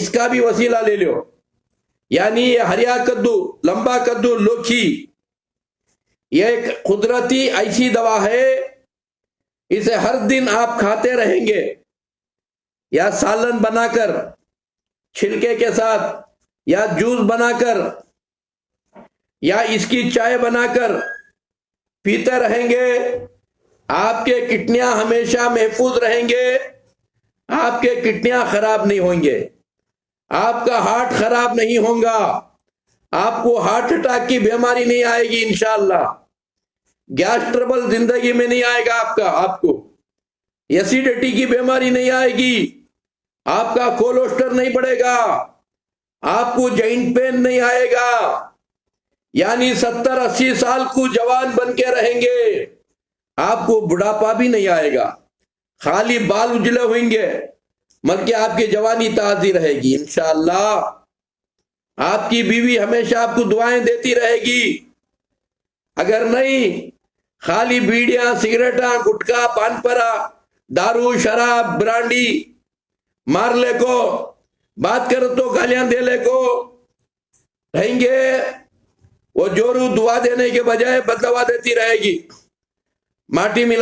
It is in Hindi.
इसका भी वसीला ले लो। यानी ये हरिया कद्दू, लंबा कद्दू, लौकी, ये एक कुदरती ऐसी दवा है, इसे हर दिन आप खाते रहेंगे, या सालन बनाकर छिलके के साथ, या जूस बनाकर, या इसकी चाय बनाकर पीते रहेंगे। आपके किडनियां हमेशा महफूज रहेंगे, आपके किडनियां खराब नहीं होंगे, आपका हार्ट खराब नहीं होगा, आपको हार्ट अटैक की बीमारी नहीं आएगी इंशाअल्लाह, गैस ट्रबल जिंदगी में नहीं आएगा आपको एसिडिटी की बीमारी नहीं आएगी, आपका कोलेस्ट्रॉल नहीं बढ़ेगा, आपको जॉइंट पेन नहीं आएगा। यानी 70-80 साल को जवान बन के रहेंगे, आपको बुढ़ापा भी नहीं आएगा, खाली बाल उजले होंगे, बल्कि आपकी जवानी ताजी रहेगी इंशाअल्लाह। आपकी बीवी हमेशा आपको दुआएं देती रहेगी। अगर नहीं, खाली बीड़ियां, सिगरेटा, गुटखा, पानपरा, दारू, शराब, ब्रांडी मार ले को, बात कर तो गालियां दे ले को रहेंगे, वो जोरू दुआ देने के बजाय बददुआ देती रहेगी। माटी मिला